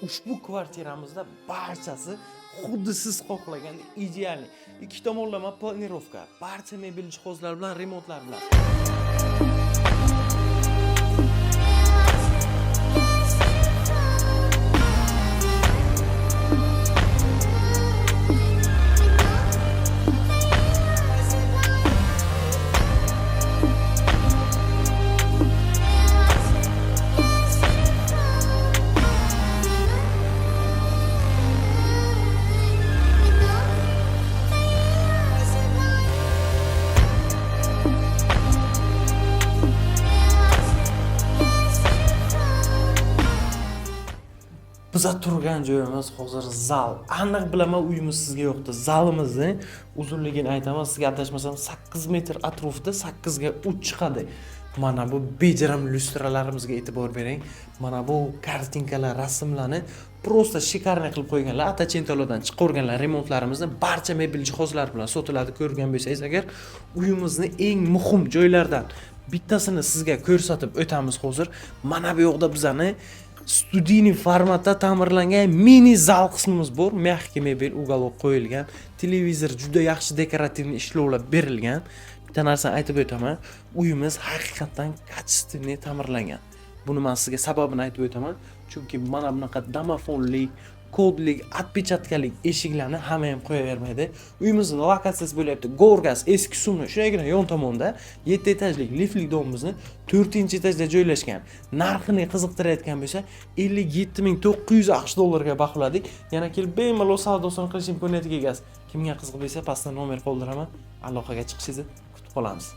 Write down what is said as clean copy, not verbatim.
ushbu kvartiramizda barchasi xuddi siz xohlagandek ideal. Ikki tomonlama planirovka, barcha mebel jihozlar bilan, remontlar bilan. Biza turgan joyimiz hozir zal. Aniq bilaman uyimiz sizga yo'qdi. Zalimizni uzunligini aytaman, sizga adashmasam 8 metr atrofida 8 ga 3 chiqadi. Mana bu bejirim lyustralarimizga e'tibor bering. Mana bu kartinkalar, rasmlarni prosta shikarniy qilib qo'yganlar. Atachentolardan chiqarganlar. Remontlarimizni barcha mebel jihozlar bilan sotiladi. Ko'rgan bo'lsangiz agar, uyimizni eng muhim joylardan bittasini sizga ko'rsatib o'tamiz hozir. Mana bu yoqda bizani studiyniy formatda ta'mirlangan mini zal qismimiz bor. Mягкий mebel uголок qo'yilgan. Televizor juda yaxshi dekorativniy ishlovlar berilgan. Bitta narsani aytib o'taman. Uyimiz haqiqatan kачественный ta'mirlangan. Buni men sizga sababini aytib o'taman. Chunki mana bunaqa domofonli, kodli, отпечаткalik eshiklarni hamma ham qo'yavermaydi. Uyimizning lokatsiyasi bo'lyapti. Gorgas eski suvni shunagina yon tomonda 7 etajlik liftli domimizni 4-etajda joylashgan. Narxini qiziqtirayotgan bo'lsa 57.900 AQSh dollarga baholadik. Yana kelib bemalol savdosini qilish imkoniyatiga egasiz. Kimga qiziq bo'lsa pastda nomer qoldiraman. Aloqaga chiqishingizni kutib qolamiz.